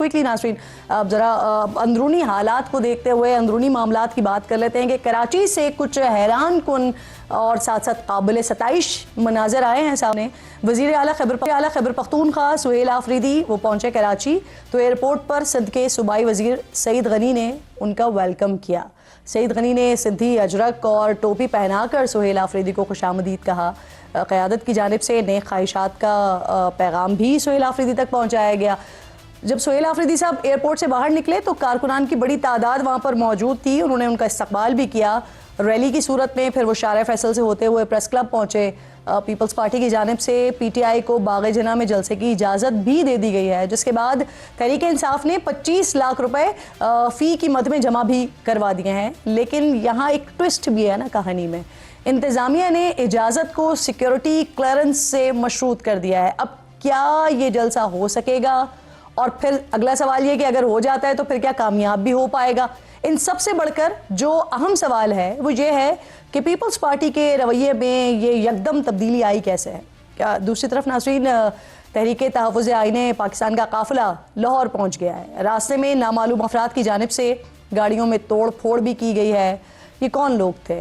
Quickly नाज़रीन, अब ज़रा अंदरूनी हालात को देखते हुए अंदरूनी मामलात की बात कर लेते हैं कि कराची से कुछ हैरान कुन और साथ साथ काबिल सताइश मनाजर आए हैं सामने। वज़ीर आला खैबर पख्तूनख्वा सुहेल आफरीदी वो पहुँचे कराची, तो एयरपोर्ट पर सिंध के सूबाई वज़ीर सईद गनी ने उनका वेलकम किया। सईद गनी ने सिंधी अजरक और टोपी पहनाकर सुहेल आफरीदी को खुशामदीद कहा। क़यादत की जानिब से नेक ख्वाहिशात का पैगाम भी सुहेल आफरीदी तक पहुँचाया गया। जब सुहेल आफरीदी साहब एयरपोर्ट से बाहर निकले तो कारकुनान की बड़ी तादाद वहाँ पर मौजूद थी, उन्होंने उनका इस्तकबाल भी किया। रैली की सूरत में फिर वो शारा फैसल से होते हुए प्रेस क्लब पहुँचे। पीपल्स पार्टी की जानिब से PTI को बाग़ जना में जलसे की इजाज़त भी दे दी गई है, जिसके बाद तहरीक इंसाफ ने 25 लाख रुपए फ़ी की मद में जमा भी करवा दिए हैं। लेकिन यहाँ एक ट्विस्ट भी है ना कहानी में, इंतज़ामिया ने इजाज़त को सिक्योरिटी क्लियरेंस से मशरूत कर दिया है। अब क्या ये जलसा हो सकेगा? और फिर अगला सवाल ये कि अगर हो जाता है तो फिर क्या कामयाब भी हो पाएगा? इन सब से बढ़कर जो अहम सवाल है वो ये है कि पीपल्स पार्टी के रवैये में ये यकदम तब्दीली आई कैसे है? क्या दूसरी तरफ नाज़रीन तहरीक तहफ़्फ़ुज़ आईने पाकिस्तान का काफ़िला लाहौर पहुँच गया है। रास्ते में नामालूम अफराद की जानिब से गाड़ियों में तोड़ फोड़ भी की गई है। ये कौन लोग थे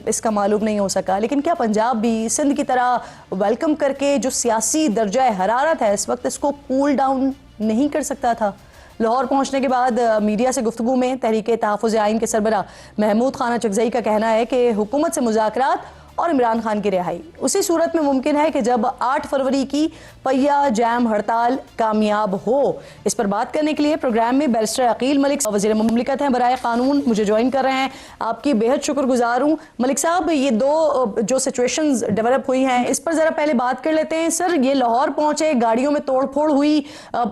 इसका मालूम नहीं हो सका, लेकिन क्या पंजाब भी सिंध की तरह वेलकम करके जो सियासी दर्जा हरारत है इस वक्त इसको कूल डाउन नहीं कर सकता था? लाहौर पहुंचने के बाद मीडिया से गुफ्तगू में तहरीक तहफ़्फ़ुज़ आइन के सरबरा महमूद खान चकज़ई का कहना है कि हुकूमत से मुज़ाकरात और इमरान खान की रिहाई उसी सूरत में मुमकिन है कि जब 8 फरवरी की पहिया जैम हड़ताल कामयाब हो। इस पर बात करने के लिए प्रोग्राम में बैरिस्टर अकील मलिक वज़ीर मुमलिकत हैं बराए कानून मुझे ज्वाइन कर रहे हैं। आपकी बेहद शुक्रगुजार हूँ मलिक साहब। ये दो जो सिचुएशंस डेवलप हुई हैं इस पर ज़रा पहले बात कर लेते हैं। सर, ये लाहौर पहुँचे, गाड़ियों में तोड़ फोड़ हुई,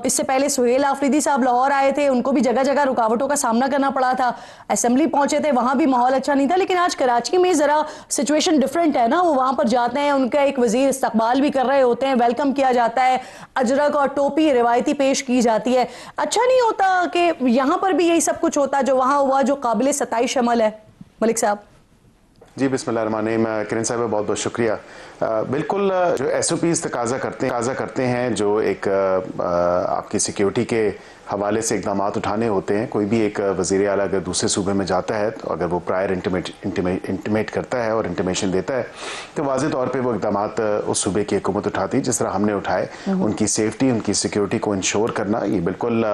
इससे पहले सुहेल आफरीदी साहब लाहौर आए थे, उनको भी जगह जगह रुकावटों का सामना करना पड़ा था। असेंबली पहुँचे थे, वहाँ भी माहौल अच्छा नहीं था। लेकिन आज कराची में ज़रा सिचुएशन डिफरेंट है ना, वो वहां पर जाते हैं, उनका एक वजीर इस्तकबाल भी कर रहे होते हैं, वेलकम किया जाता है, अजरक और टोपी रिवायती पेश की जाती है। अच्छा नहीं होता कि यहां पर भी यही सब कुछ होता जो वहां हुआ, जो काबिल सताइश अमल है? मलिक साहब जी, बिस्मिल्लाहिर्रहमानिर्रहीम। किरण साहब बहुत बहुत शुक्रिया। बिल्कुल जो SOPs तकाजा करते हैं जो एक आपकी सिक्योरिटी के हवाले से इकदाम उठाने होते हैं। कोई भी एक वज़ीर आला अगर दूसरे सूबे में जाता है तो अगर वो प्रायर इंटीमेट करता है और इंटीमेशन देता है तो वाज़ेह तौर पे वो इकदाम उस सूबे की हुकूमत उठाती है। जिस तरह हमने उठाए, उनकी सेफ्टी, उनकी सिक्योरिटी को इंश्योर करना ये बिल्कुल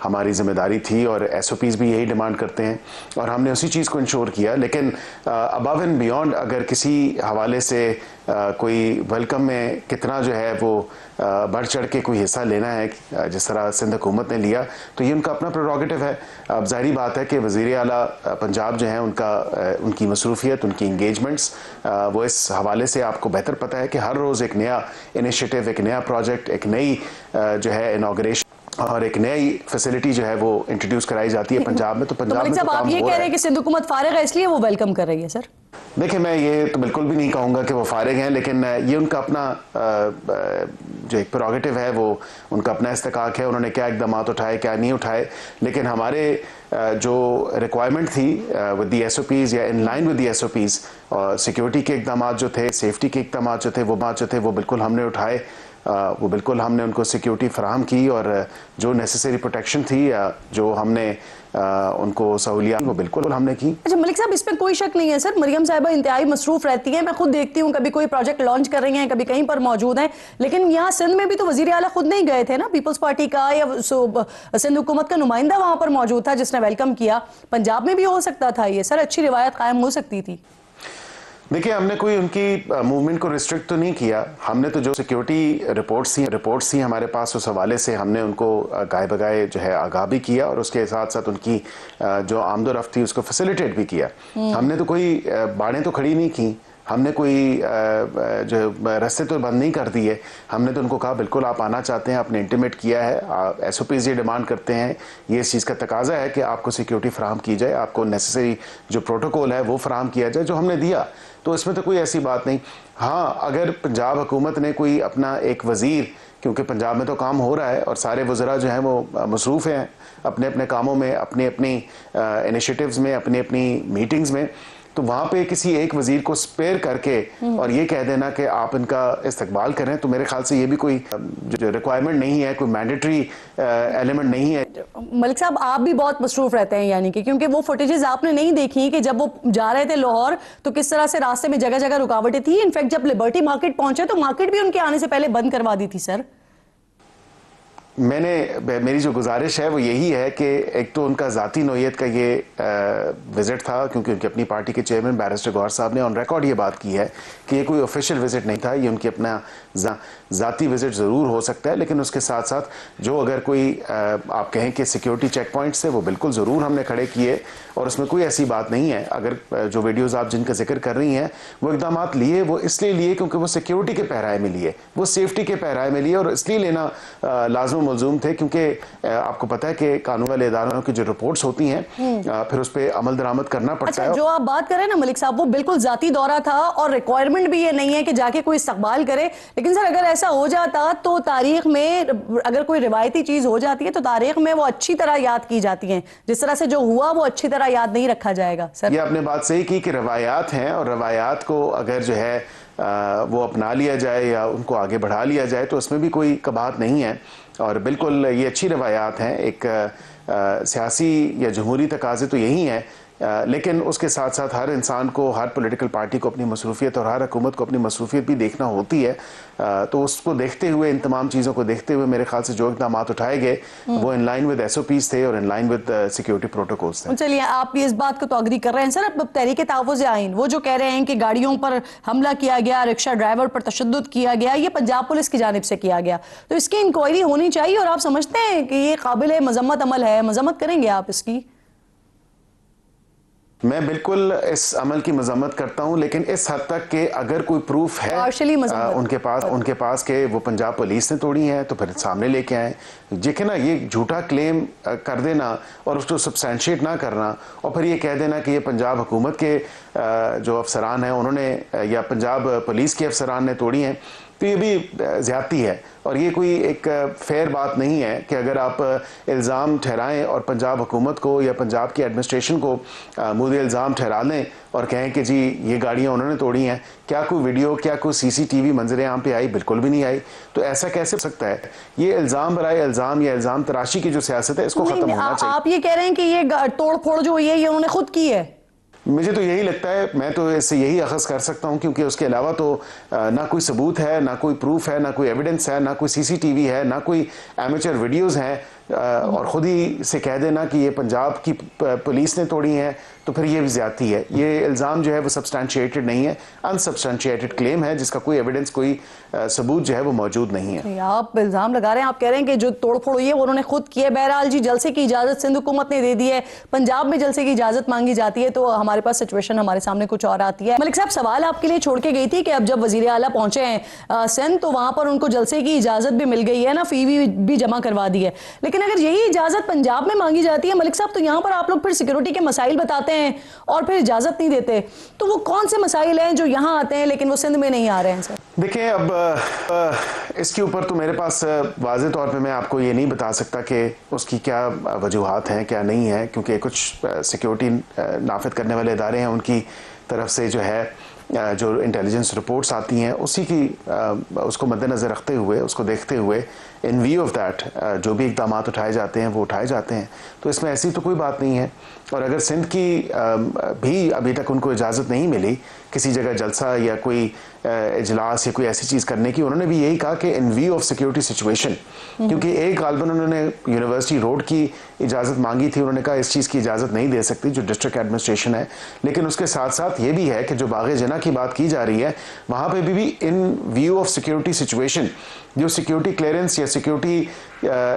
हमारी जिम्मेदारी थी और SOPs भी यही डिमांड करते हैं और हमने उसी चीज़ को इंश्योर किया। लेकिन अबव एंड बियॉन्ड अगर किसी हवाले से कोई वेलकम में कितना जो है वो बढ़ चढ़ के कोई हिस्सा लेना है जिस तरह सिंध हुकूमत ने लिया तो ये उनका अपना प्रोरोगेटिव है। अब जाहिर बात है कि वज़ीर आला पंजाब जो है उनकी मसरूफियत, उनकी इंगेजमेंट्स वो इस हवाले से आपको बेहतर पता है कि हर रोज़ एक नया इनिशिएटिव, एक नया प्रोजेक्ट, एक नई जो है इनाग्रेशन और एक नई फैसिलिटी जो है वो इंट्रोड्यूस कराई जाती है पंजाब में। तो पंजाब में तो आप ये कह रहे हैं कि सिंध हुकूमत फारिग है इसलिए वो वेलकम कर रही है? सर देखिए, मैं ये तो बिल्कुल भी नहीं कहूँगा कि वो फारिग हैं, लेकिन ये उनका अपना जो एक प्रोरोगेटिव है, वो उनका अपना इस्तेकाक है, उन्होंने क्या इकदाम उठाए क्या नहीं उठाए। लेकिन हमारे जो रिक्वायरमेंट थी विद दी SOPs या in line with the SOPs security के इकदाम जो थे, सेफ्टी के इकदाम जो थे वो बिल्कुल हमने उठाए। वो बिल्कुल हमने उनको सिक्योरिटी फराहम की और जो नेसेसरी प्रोटेक्शन थी जो हमने उनको सहूलियत वो बिल्कुल हमने की। अच्छा मलिक साहब, इसमें कोई शक नहीं है सर, मरियम साहिबा इंतहाई मसरूफ रहती हैं। मैं खुद देखती हूँ, कभी कोई प्रोजेक्ट लॉन्च कर रही हैं, कभी कहीं पर मौजूद हैं। लेकिन यहाँ सिंध में भी तो वजीर आला खुद नहीं गए थे ना, पीपल्स पार्टी का या सिंध हुकूमत का नुमाइंदा वहां पर मौजूद था जिसने वेलकम किया। पंजाब में भी हो सकता था ये सर, अच्छी रिवायत कायम हो सकती थी। देखिए, हमने कोई उनकी मूवमेंट को रिस्ट्रिक्ट तो नहीं किया। हमने तो जो सिक्योरिटी रिपोर्ट्स थी हमारे पास, उस हवाले से हमने उनको गाय बगाए जो है आगाह भी किया और उसके साथ साथ उनकी जो आमदोरफ्त थी उसको फैसिलिटेट भी किया। हमने तो कोई बाड़ें तो खड़ी नहीं की, हमने कोई जो रास्ते तो बंद नहीं कर दिए। हमने तो उनको कहा बिल्कुल आप आना चाहते हैं, आपने इंटीमेट किया है, SOPs ये डिमांड करते हैं, ये इस चीज़ का तकाजा है कि आपको सिक्योरिटी फराहम की जाए, आपको नेसेसरी जो प्रोटोकॉल है वो फराहम किया जाए, जो हमने दिया। तो इसमें तो कोई ऐसी बात नहीं। हाँ, अगर पंजाब हुकूमत ने कोई अपना एक वज़ीर, क्योंकि पंजाब में तो काम हो रहा है और सारे वज़रा जो हैं वो मसरूफ़ हैं अपने अपने कामों में, अपनी अपनी इनिशिएटिव्स में, अपनी अपनी मीटिंग्स में, तो वहां पे किसी एक वजीर को स्पेयर करके और ये कह देना कि आप इनका इस्तकबाल करें, तो मेरे ख्याल से ये भी कोई जो रिक्वायरमेंट नहीं है, कोई मैंडेटरी एलिमेंट नहीं है। मलिक साहब, आप भी बहुत मसरूफ रहते हैं, यानी कि क्योंकि वो फुटेजेस आपने नहीं देखी कि जब वो जा रहे थे लाहौर तो किस तरह से रास्ते में जगह जगह रुकावटें थी। इनफैक्ट जब लिबर्टी मार्केट पहुंचे तो मार्केट भी उनके आने से पहले बंद करवा दी थी। सर, मेरी जो गुजारिश है वो यही है कि एक तो उनका ज़ाती नोयत का ये विज़िट था, क्योंकि उनकी अपनी पार्टी के चेयरमैन बैरिस्टर गौहर साहब ने ऑन रिकॉर्ड ये बात की है कि ये कोई ऑफिशियल विज़िट नहीं था, ये उनकी अपना ज़ाती विज़िट ज़रूर हो सकता है। लेकिन उसके साथ साथ जो अगर कोई आप कहें कि सिक्योरिटी चेक पॉइंट्स थे वो बिल्कुल ज़रूर हमने खड़े किए, और उसमें कोई ऐसी बात नहीं है। अगर जो वीडियोज़ आप जिनका जिक्र कर रही हैं वो इकदाम लिए, वो इसलिए लिए क्योंकि वो सिक्योरिटी के पहराए में लिए, वो सेफ्टी के पहराए में लिए, और इसलिए लेना लाजम मलजूम थे क्योंकि आपको पता है कि कानून वाले इदारों की जो रिपोर्ट्स होती हैं फिर उस पर अमल दरामद करना पड़ता है। जो आप बात कर रहे हैं ना मलिक साहब, वो बिल्कुल जाती दौरा था और रिक्वायरमेंट भी ये नहीं है कि जाके कोई इस्तकबाल करे। लेकिन सर, अगर ऐसा हो जाता तो तारीख में अगर कोई रिवायती चीज हो जाती है तो तारीख में वो अच्छी तरह याद की जाती है। जिस तरह से जो हुआ वो अच्छी तरह याद नहीं रखा जाएगा। सर, ये आपने बात सही की कि रवायात हैं, और रवायात को अगर जो है वो अपना लिया जाए या उनको आगे बढ़ा लिया जाए तो उसमें भी कोई कबाहत नहीं है, और बिल्कुल ये अच्छी रवायात हैं। एक सियासी या जमहूरी तकाजे तो यही हैं, लेकिन उसके साथ साथ हर इंसान को, हर पॉलिटिकल पार्टी को अपनी मसरूफियत और हर हुकूमत को अपनी मसरूफियत भी देखना होती है। तो उसको देखते हुए, इन तमाम चीज़ों को देखते हुए मेरे ख्याल से जो इक़दाम उठाए गए वो इन लाइन विद SOPs थे और in line with security protocols थे। चलिए, आप इस बात को तो अग्री कर रहे हैं। सर, अब तहरीक तहफ़्फ़ुज़ आइन वो जो कह रहे हैं कि गाड़ियों पर हमला किया गया, रिक्शा ड्राइवर पर तशद्दुद किया गया, ये पंजाब पुलिस की जानिब से किया गया, तो इसकी इंक्वायरी होनी चाहिए। और आप समझते हैं कि ये काबिल मजम्मत अमल है? मजम्मत करेंगे आप इसकी? मैं बिल्कुल इस अमल की मजम्मत करता हूं, लेकिन इस हद तक कि अगर कोई प्रूफ है उनके पास के वो पंजाब पुलिस ने तोड़ी है तो फिर सामने लेके आए। देखिए ना, ये झूठा क्लेम कर देना और उसको सब्सटेंशिएट ना करना और फिर ये कह देना कि ये पंजाब हुकूमत के जो अफसरान हैं उन्होंने या पंजाब पुलिस के अफसरान ने तोड़ी हैं, तो ये भी ज़्यादती है। और ये कोई एक फेयर बात नहीं है कि अगर आप इल्ज़ाम ठहराएं और पंजाब हुकूमत को या पंजाब की एडमिनिस्ट्रेशन को मुद्दे इल्ज़ाम ठहरा लें और कहें कि जी ये गाड़ियाँ उन्होंने तोड़ी हैं। क्या कोई वीडियो, क्या कोई CCTV मंजर आम पे आई? बिल्कुल भी नहीं आई। तो ऐसा कैसे हो सकता है? ये इल्ज़ाम बराए इल्ज़ाम या इल्ज़ाम तराशी की जो सियासत है, इसको ख़त्म होना चाहिए। आप ये कह रहे हैं कि ये तोड़ फोड़ जो हुई है ये उन्होंने खुद की है? मुझे तो यही लगता है, मैं तो इससे यही अखज़ कर सकता हूँ, क्योंकि उसके अलावा तो ना कोई सबूत है, ना कोई प्रूफ है, ना कोई एविडेंस है, ना कोई CCTV है, ना कोई एमेचर वीडियोज़ हैं, और ख़ुद ही से कह देना कि ये पंजाब की पुलिस ने तोड़ी हैं, तो फिर ये भी ज़्यादती है। ये इल्ज़ाम जो है वो सब्सटेंशिएटेड नहीं है, अनसब्सटेंशिएटेड क्लेम है जिसका कोई एविडेंस, कोई सबूत जो है वो मौजूद नहीं है। आप इल्ज़ाम लगा रहे हैं, आप कह रहे हैं कि जो तोड़फोड़ हुई है वो उन्होंने खुद की है। बहरहाल जी, जलसे की इजाज़त सिंध हुकूमत ने दे दी है, पंजाब में जलसे की इजाज़त मांगी जाती है तो हमारे पास सिचुएशन हमारे सामने कुछ और आती है। मलिक साहब, सवाल आपके लिए छोड़ के गई थी कि अब जब वज़ीर आला पहुंचे हैं सिंध तो वहां पर उनको जलसे की इजाज़त भी मिल गई है ना, फ़ी भी जमा करवा दी है। लेकिन अगर यही इजाज़त पंजाब में मांगी जाती है मलिक साहब, तो यहाँ पर आप लोग फिर सिक्योरिटी के मसाइल बताते हैं और फिर इजाज़त नहीं देते, तो वो कौन से मसाइल हैं जो यहाँ आते हैं लेकिन वो सिंध में नहीं आ रहे हैं? सर देखिए, अब इसके ऊपर तो मेरे पास वाज़ेह तौर पे मैं आपको ये नहीं बता सकता कि उसकी क्या वजूहात हैं, क्या नहीं है, क्योंकि कुछ सिक्योरिटी नाफिद करने वाले इदारे हैं, उनकी तरफ से जो है जो इंटेलिजेंस रिपोर्ट्स आती हैं उसी की उसको मद्देनज़र रखते हुए, उसको देखते हुए, इन व्यू ऑफ दैट जो भी इक़दाम उठाए जाते हैं वो उठाए जाते हैं। तो इसमें ऐसी तो कोई बात नहीं है। और अगर सिंध की भी अभी तक उनको इजाज़त नहीं मिली किसी जगह जलसा या कोई इजलास या कोई ऐसी चीज़ करने की, उन्होंने भी यही कहा कि इन व्यू ऑफ सिक्योरिटी सिचुएशन, क्योंकि एक गालबन उन्होंने यूनिवर्सिटी रोड की इजाज़त मांगी थी, उन्होंने कहा इस चीज़ की इजाज़त नहीं दे सकती जो डिस्ट्रिक्ट एडमिनिस्ट्रेशन है। लेकिन उसके साथ साथ ये भी है कि जो बाग़ जना की बात की जा रही है वहाँ पर भी इन व्यू ऑफ सिक्योरिटी सिचुएशन जो सिक्योरिटी क्लियरेंस या सिक्योरिटी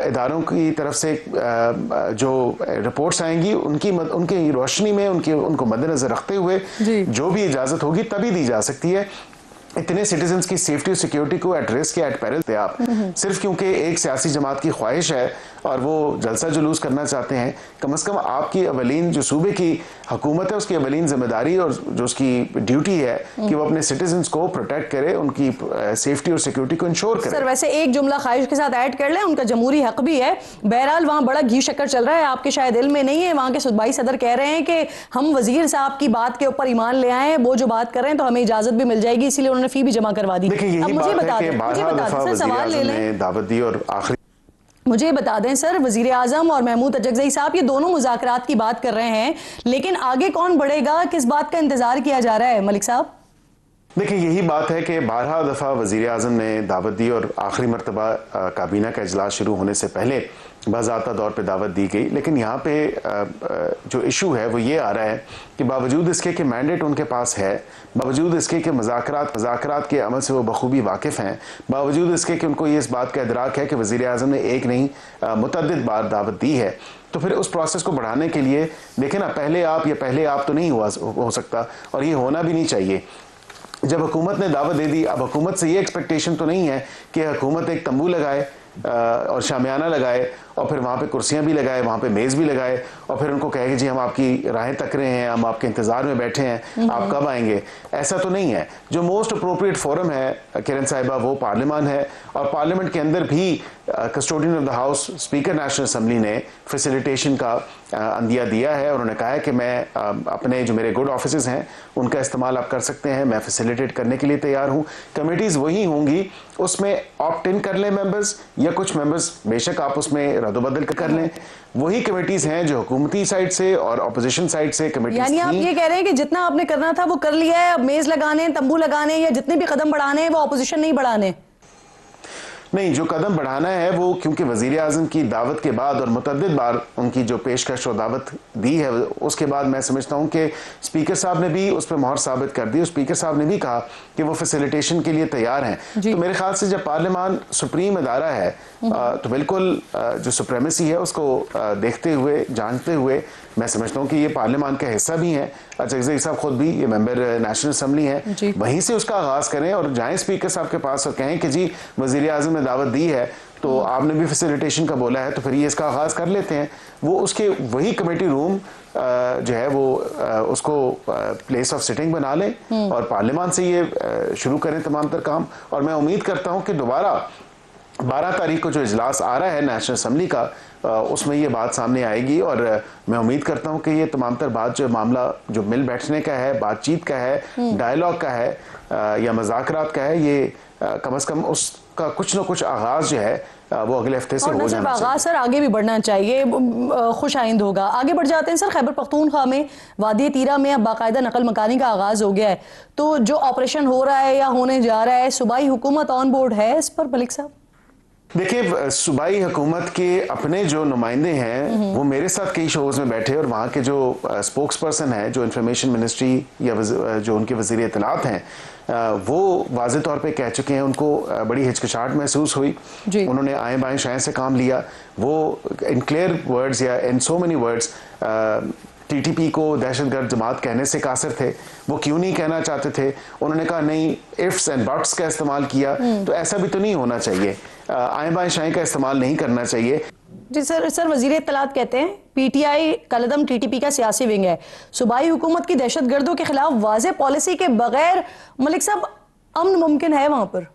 इदारों की तरफ से जो रिपोर्ट्स आएंगी उनकी रोशनी में उनको मद्देनजर रखते हुए जो भी इजाज़त होगी तभी दी जा सकती है। इतने सिटीजन्स की सेफ्टी और सिक्योरिटी को एट रिस्क या एट पेरिल थे आप, सिर्फ क्योंकि एक सियासी जमात की ख्वाहिश है और वो जलसा जुलूस करना चाहते हैं, कम से कम आपकी अवलीन जो सूबे की हुकूमत है उसकी अवलीन जिम्मेदारी और जो उसकी ड्यूटी है कि वो अपने सिटीजन्स को प्रोटेक्ट करे, उनकी सेफ्टी और सिक्योरिटी को इंश्योर करे। सर वैसे एक जुमला ख्वाहिश के साथ ऐड कर लें, उनका जमहूरी हक भी है। बहरहाल वहाँ बड़ा घी शक्कर चल रहा है, आपके शायद दिल में नहीं है। वहाँ के सूबाई सदर कह रहे हैं कि हम वजीर साहब की बात के ऊपर ईमान ले आए हैं, वो जो बात कर रहे हैं तो हमें इजाजत भी मिल जाएगी, इसलिए उन्होंने फी भी जमा करवा दी। देखिए यही बात है कि 12 दफा वज़ीर आज़म ने दावत दी और आखिरी मुझे बता दें सर, वजीर आजम और महमूद अजगज़ई साहब ये दोनों मुज़ाकरात की बात कर रहे हैं, लेकिन आगे कौन बढ़ेगा, किस बात का इंतजार किया जा रहा है मलिक साहब? देखिए यही बात है कि 12 दफ़ा वज़ीर आज़म ने दावत दी और आखिरी मरतबा काबीना का इजलास शुरू होने से पहले बाज़ाब्ता तौर पे दावत दी गई, लेकिन यहाँ पे जो इशू है वो ये आ रहा है कि बावजूद इसके कि मैंडेट उनके पास है, बावजूद इसके कि मज़ाकरात के अमल से वो बखूबी वाकिफ़ हैं, बावजूद इसके कि उनको ये इस बात का इदराक है कि वज़ीर आज़म ने एक नहीं मुतअद्दिद बार दावत दी है, तो फिर उस प्रोसेस को बढ़ाने के लिए देखें ना, पहले आप तो नहीं हो सकता और ये होना भी नहीं चाहिए। जब हुकूमत ने दावत दे दी, अब हुकूमत से ये एक्सपेक्टेशन तो नहीं है कि हुकूमत एक तंबू लगाए और शामियाना लगाए और फिर वहाँ पे कुर्सियाँ भी लगाए, वहाँ पे मेज़ भी लगाए और फिर उनको कहे कि जी हम आपकी राहें तक रहे हैं, हम आपके इंतज़ार में बैठे हैं, आप कब आएंगे। ऐसा तो नहीं है। जो मोस्ट अप्रोप्रिएट फोरम है किरण साहिबा वो पार्लियामान है और पार्लियामेंट के अंदर भी custodian of the house speaker national assembly ने फैसिलिटेशन का अंदिया दिया है। उन्होंने कहा है कि मैं अपने जो मेरे गुड ऑफिसेज हैं उनका इस्तेमाल आप कर सकते हैं, मैं फैसिलिटेट करने के लिए तैयार हूँ। कमेटीज़ वही होंगी, उसमें ऑप्ट इन कर लें मेंबर्स या कुछ मेंबर्स बेशक आप उसमें रद्दबदल कर लें। वही कमेटीज हैं जो हुकूमती साइड से और अपोजिशन साइड से कमेटीज। यानी आप ये कह रहे हैं कि जितना आपने करना था वो कर लिया है, अब मेज लगाने, तंबू लगाने या जितने भी कदम बढ़ाने हैं वो अपोजिशन नहीं बढ़ाने? नहीं, जो कदम बढ़ाना है वो क्योंकि वज़ीर आज़म की दावत के बाद और मुतअद्दिद बार उनकी जो पेशकश और दावत दी है उसके बाद मैं समझता हूँ कि स्पीकर साहब ने भी उस पर मोहर साबित कर दी। स्पीकर साहब ने भी कहा कि वो फैसिलिटेशन के लिए तैयार हैं। तो मेरे ख्याल से जब पार्लियामान सुप्रीम अदारा है तो बिल्कुल जो सुप्रीमेसी है उसको देखते हुए, जानते हुए मैं समझता हूँ कि ये पार्लियामान का हिस्सा भी है। अजगज़ई साहब खुद भी ये मेंबर नेशनल असम्बली हैं, वहीं से उसका आगाज़ करें और जाएं स्पीकर साहब के पास और कहें कि जी वज़ीर आज़म ने दावत दी है तो आपने भी फैसिलिटेशन का बोला है तो फिर ये इसका आगाज़ कर लेते हैं। वो उसके वही कमेटी रूम जो है वो उसको प्लेस ऑफ सिटिंग बना लें और पार्लियामान से ये शुरू करें तमाम तर काम। और मैं उम्मीद करता हूँ कि दोबारा 12 तारीख को जो इजलास आ रहा है नेशनल असम्बली का उसमें ये बात सामने आएगी और मैं उम्मीद करता हूँ कि ये तमाम तर बात जो मामला जो मिल बैठने का है, बातचीत का है, डायलॉग का है या मज़ाकरात का है, ये कम से कम उसका कुछ न कुछ आगाज़ जो है वो अगले हफ्ते से हो जाना चाहिए। सर आगे भी बढ़ना चाहिए, खुश आइंद होगा। आगे बढ़ जाते हैं सर, खैबर पख्तूनख्वा में वादी तीरा में अब बाकायदा नकल मकानी का आगाज़ हो गया है, तो जो ऑपरेशन हो रहा है या होने जा रहा है, सूबाई हुकूमत ऑन बोर्ड है इस पर मलिक साहब? देखिए सूबाई हुकूमत के अपने जो नुमाइंदे हैं वो मेरे साथ कई शोज़ में बैठे और वहाँ के जो स्पोक्स पर्सन है, जो इंफॉर्मेशन मिनिस्ट्री या जो उनके वज़ीर इत्तलात हैं, वो वाज़े तौर पे कह चुके हैं। उनको बड़ी हिचकिचाहट महसूस हुई, उन्होंने आए बाएं शाएं से काम लिया। वो इन क्लियर वर्ड्स या इन सो मेनी वर्ड्स टीटीपी को दहशतगर्द जमात कहने से कासिर थे। वो क्यों नहीं कहना चाहते थे? उन्होंने कहा नहीं, इफ्स एंड बट्स का इस्तेमाल किया। तो ऐसा भी तो नहीं होना चाहिए, आए बाएं शाएं का इस्तेमाल नहीं करना चाहिए। जी सर वजीर इत्तलात कहते हैं पीटीआई कलदम टीटीपी का सियासी विंग है, सूबाई हुकूमत की दहशतगर्दों के खिलाफ वाज़े पॉलिसी के बगैर मलिक साहब अमन मुमकिन है वहां पर?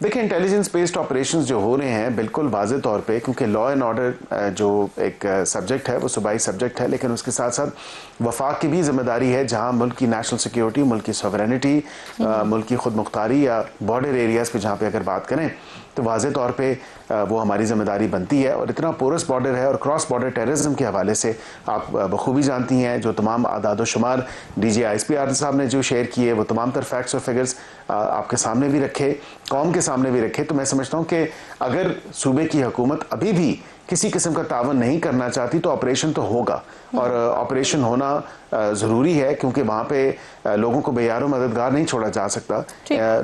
देखिए इंटेलिजेंस बेस्ड ऑपरेशंस जो हो रहे हैं बिल्कुल वाज़े तौर पे, क्योंकि लॉ एंड ऑर्डर जो एक सब्जेक्ट है वो सूबाई सब्जेक्ट है, लेकिन उसके साथ साथ वफाक की भी जिम्मेदारी है जहां मुल्क की नेशनल सिक्योरिटी, मुल्क की सॉवरेनिटी, मुल्क की खुद मुख्तारी या बॉर्डर एरियाज़ पे जहाँ पे अगर बात करें तो वाज़े तौर पे वो हमारी जिम्मेदारी बनती है। और इतना पोरस बॉर्डर है और क्रॉस बॉर्डर टेररिज्म के हवाले से आप बखूबी जानती हैं, जो तमाम आदाद शुमार DGISPR साहब ने जो शेयर किए वो तमाम तर फैक्ट्स और फिगर्स आपके सामने भी रखे, कौम के सामने भी रखे। तो मैं समझता हूँ कि अगर सूबे की हुकूमत अभी भी किसी किस्म का तावन नहीं करना चाहती तो ऑपरेशन तो होगा और ऑपरेशन होना ज़रूरी है, क्योंकि वहाँ पे लोगों को बेयारो मददगार नहीं छोड़ा जा सकता।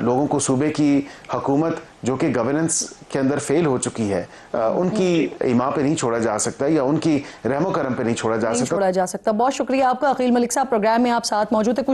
लोगों को सूबे की हुकूमत जो कि गवर्नेंस के अंदर फेल हो चुकी है उनकी ईमा पे नहीं छोड़ा जा सकता या उनकी रहमो करम पे नहीं छोड़ा जा सकता। बहुत शुक्रिया आपका अकील मलिक साहब, प्रोग्राम में आप साथ मौजूद है।